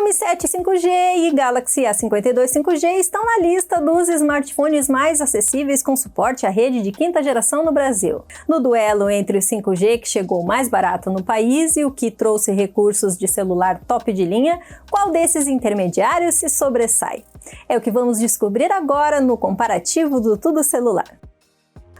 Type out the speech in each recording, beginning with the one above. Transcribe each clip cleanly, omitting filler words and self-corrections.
Realme 7 5G e Galaxy A52 5G estão na lista dos smartphones mais acessíveis com suporte à rede de quinta geração no Brasil. No duelo entre o 5G, que chegou mais barato no país, e o que trouxe recursos de celular top de linha, qual desses intermediários se sobressai? É o que vamos descobrir agora no comparativo do Tudo Celular.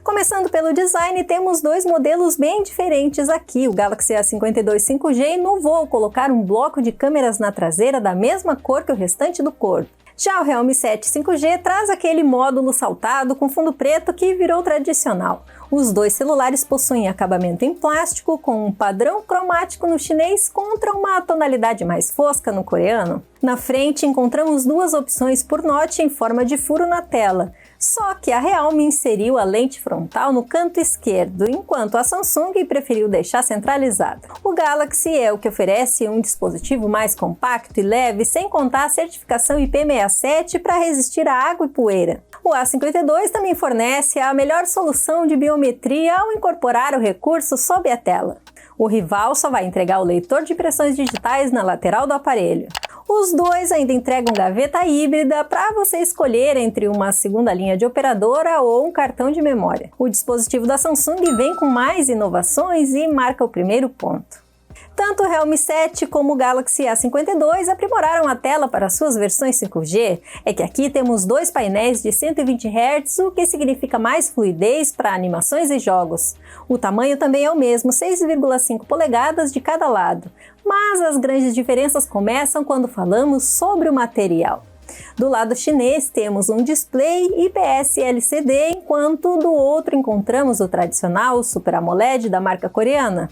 Começando pelo design, temos dois modelos bem diferentes aqui. O Galaxy A52 5G inovou colocar um bloco de câmeras na traseira da mesma cor que o restante do corpo. Já o Realme 7 5G traz aquele módulo saltado com fundo preto que virou tradicional. Os dois celulares possuem acabamento em plástico com um padrão cromático no chinês contra uma tonalidade mais fosca no coreano. Na frente encontramos duas opções por note em forma de furo na tela. Só que a Realme inseriu a lente frontal no canto esquerdo, enquanto a Samsung preferiu deixar centralizado. O Galaxy é o que oferece um dispositivo mais compacto e leve, sem contar a certificação IP67 para resistir à água e poeira. O A52 também fornece a melhor solução de biometria ao incorporar o recurso sob a tela. O rival só vai entregar o leitor de impressões digitais na lateral do aparelho. Os dois ainda entregam gaveta híbrida para você escolher entre uma segunda linha de operadora ou um cartão de memória. O dispositivo da Samsung vem com mais inovações e marca o primeiro ponto. Tanto o Realme 7 como o Galaxy A52 aprimoraram a tela para suas versões 5G. É que aqui temos dois painéis de 120 Hz, o que significa mais fluidez para animações e jogos. O tamanho também é o mesmo, 6,5 polegadas de cada lado. Mas as grandes diferenças começam quando falamos sobre o material. Do lado chinês temos um display IPS LCD, enquanto do outro encontramos o tradicional Super AMOLED da marca coreana.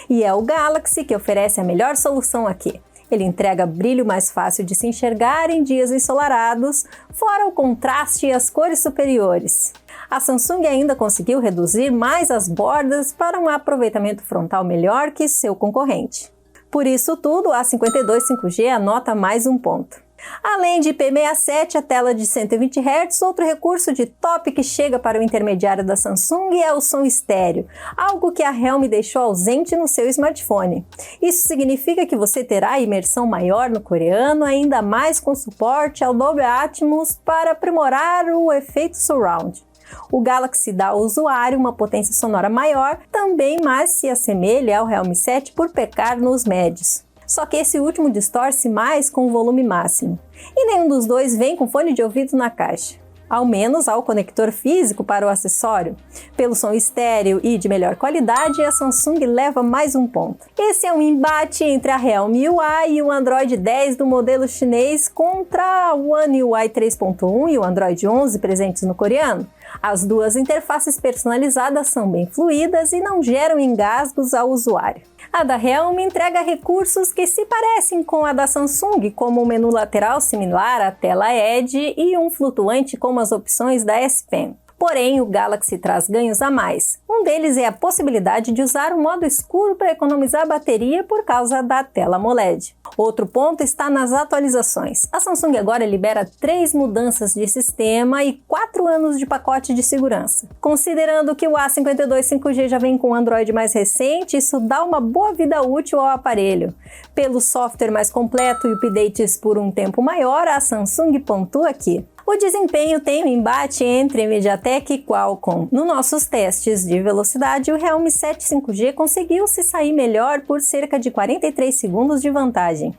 E é o Galaxy que oferece a melhor solução aqui. Ele entrega brilho mais fácil de se enxergar em dias ensolarados, fora o contraste e as cores superiores. A Samsung ainda conseguiu reduzir mais as bordas para um aproveitamento frontal melhor que seu concorrente. Por isso tudo, a A52 5G anota mais um ponto. Além de IP67, a tela de 120 Hz, outro recurso de top que chega para o intermediário da Samsung é o som estéreo, algo que a Realme deixou ausente no seu smartphone. Isso significa que você terá imersão maior no coreano, ainda mais com suporte ao Dolby Atmos para aprimorar o efeito surround. O Galaxy dá ao usuário uma potência sonora maior, também mais se assemelha ao Realme 7 por pecar nos médios. Só que esse último distorce mais com o volume máximo. E nenhum dos dois vem com fone de ouvido na caixa. Ao menos há o conector físico para o acessório. Pelo som estéreo e de melhor qualidade, a Samsung leva mais um ponto. Esse é um embate entre a Realme UI e o Android 10 do modelo chinês contra o One UI 3.1 e o Android 11 presentes no coreano. As duas interfaces personalizadas são bem fluidas e não geram engasgos ao usuário. A da Realme entrega recursos que se parecem com a da Samsung, como um menu lateral similar à tela Edge e um flutuante como as opções da S Pen. Porém, o Galaxy traz ganhos a mais. Um deles é a possibilidade de usar o modo escuro para economizar bateria por causa da tela AMOLED. Outro ponto está nas atualizações. A Samsung agora libera 3 mudanças de sistema e 4 anos de pacote de segurança. Considerando que o A52 5G já vem com Android mais recente, isso dá uma boa vida útil ao aparelho. Pelo software mais completo e updates por um tempo maior, a Samsung pontua aqui. O desempenho tem um embate entre MediaTek e Qualcomm. Nos nossos testes de velocidade, o Realme 7 5G conseguiu se sair melhor por cerca de 43 segundos de vantagem.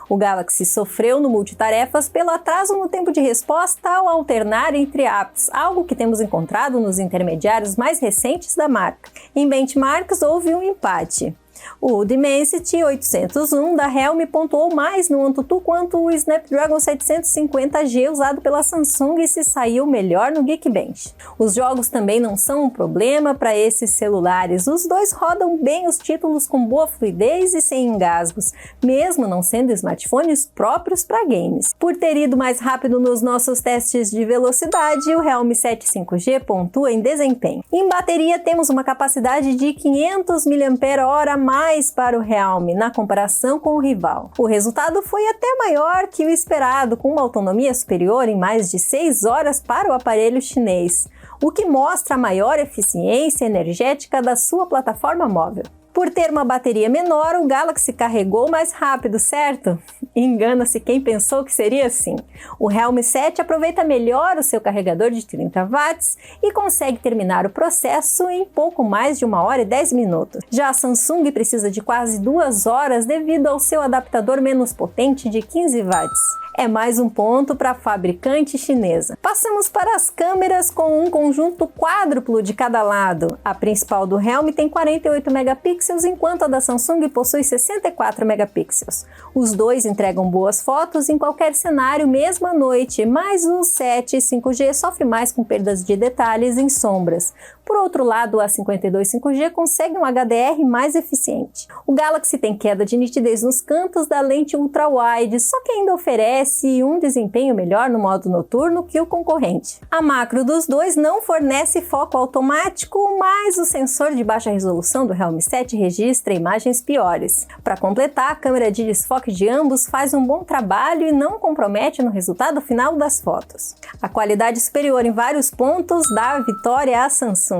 O Galaxy sofreu no multitarefas pelo atraso no tempo de resposta ao alternar entre apps, algo que temos encontrado nos intermediários mais recentes da marca. Em benchmarks, houve um empate. O Dimensity 801 da Realme pontuou mais no AnTuTu quanto o Snapdragon 750G usado pela Samsung e se saiu melhor no Geekbench. Os jogos também não são um problema para esses celulares, os dois rodam bem os títulos com boa fluidez e sem engasgos, mesmo não sendo smartphones próprios para games. Por ter ido mais rápido nos nossos testes de velocidade, o Realme 7 5G pontua em desempenho. Em bateria temos uma capacidade de 500 mAh mais para o Realme na comparação com o rival. O resultado foi até maior que o esperado, com uma autonomia superior em mais de 6 horas para o aparelho chinês, o que mostra a maior eficiência energética da sua plataforma móvel. Por ter uma bateria menor, o Galaxy carregou mais rápido, certo? Engana-se quem pensou que seria assim. O Realme 7 aproveita melhor o seu carregador de 30 watts e consegue terminar o processo em pouco mais de 1 hora e 10 minutos. Já a Samsung precisa de quase 2 horas devido ao seu adaptador menos potente de 15 watts. É mais um ponto para a fabricante chinesa. Passamos para as câmeras com um conjunto quádruplo de cada lado. A principal do Realme tem 48 megapixels, enquanto a da Samsung possui 64 megapixels. Os dois entregam boas fotos em qualquer cenário, mesmo à noite, mas o 7 5G sofre mais com perdas de detalhes em sombras. Por outro lado, o A52 5G consegue um HDR mais eficiente. O Galaxy tem queda de nitidez nos cantos da lente ultra-wide, só que ainda oferece um desempenho melhor no modo noturno que o concorrente. A macro dos dois não fornece foco automático, mas o sensor de baixa resolução do Realme 7 registra imagens piores. Para completar, a câmera de desfoque de ambos faz um bom trabalho e não compromete no resultado final das fotos. A qualidade superior em vários pontos dá a vitória à Samsung.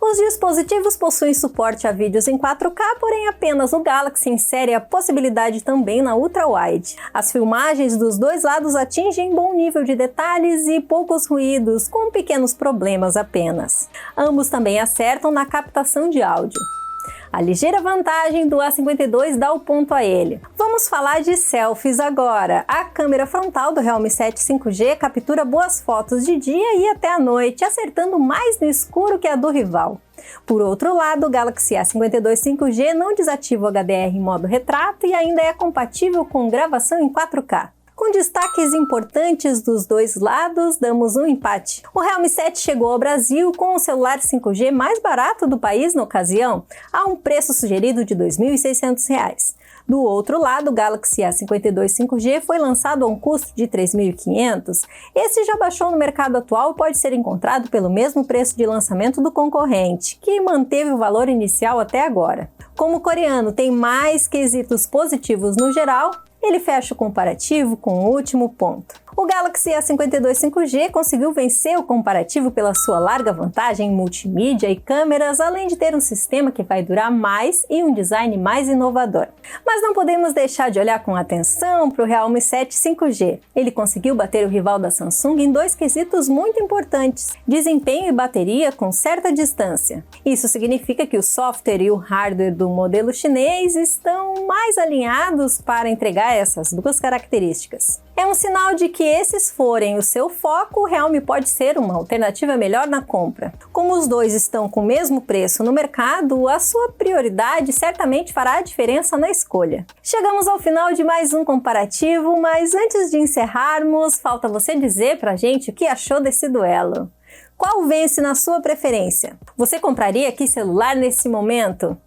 Os dispositivos possuem suporte a vídeos em 4K, porém apenas o Galaxy insere a possibilidade também na ultra-wide. As filmagens dos dois lados atingem bom nível de detalhes e poucos ruídos, com pequenos problemas apenas. Ambos também acertam na captação de áudio. A ligeira vantagem do A52 dá o ponto a ele. Vamos falar de selfies agora. A câmera frontal do Realme 7 5G captura boas fotos de dia e até à noite, acertando mais no escuro que a do rival. Por outro lado, o Galaxy A52 5G não desativa o HDR em modo retrato e ainda é compatível com gravação em 4K. Com destaques importantes dos dois lados, damos um empate. O Realme 7 chegou ao Brasil com o celular 5G mais barato do país na ocasião, a um preço sugerido de R$ 2.600. Do outro lado, o Galaxy A52 5G foi lançado a um custo de R$ 3.500. Esse já baixou no mercado atual e pode ser encontrado pelo mesmo preço de lançamento do concorrente, que manteve o valor inicial até agora. Como o coreano tem mais quesitos positivos no geral, ele fecha o comparativo com o último ponto. O Galaxy A52 5G conseguiu vencer o comparativo pela sua larga vantagem em multimídia e câmeras, além de ter um sistema que vai durar mais e um design mais inovador. Mas não podemos deixar de olhar com atenção para o Realme 7 5G. Ele conseguiu bater o rival da Samsung em dois quesitos muito importantes: desempenho e bateria com certa distância. Isso significa que o software e o hardware do modelo chinês estão mais alinhados para entregar essas duas características. É um sinal de que esses forem o seu foco, o Realme pode ser uma alternativa melhor na compra. Como os dois estão com o mesmo preço no mercado, a sua prioridade certamente fará a diferença na escolha. Chegamos ao final de mais um comparativo, mas antes de encerrarmos, falta você dizer pra gente o que achou desse duelo. Qual vence na sua preferência? Você compraria que celular nesse momento?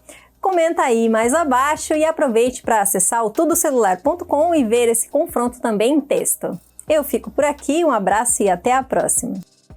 Comenta aí mais abaixo e aproveite para acessar o tudocelular.com e ver esse confronto também em texto. Eu fico por aqui, um abraço e até a próxima!